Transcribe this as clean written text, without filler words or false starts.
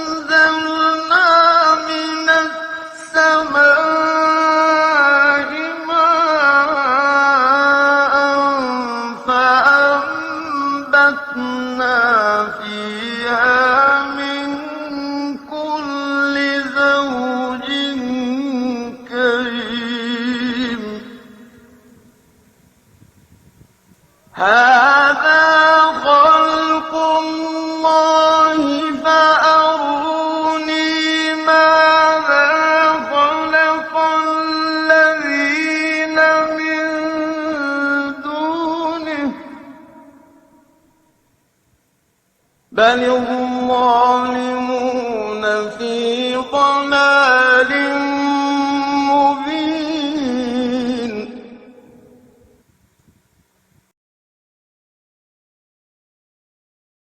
وأنزلنا من السماء ماء فأنبتنا فيها من كل زوج كريم هذا خلق الله فأروني ماذا خلق الذين من دونه بل الظالمون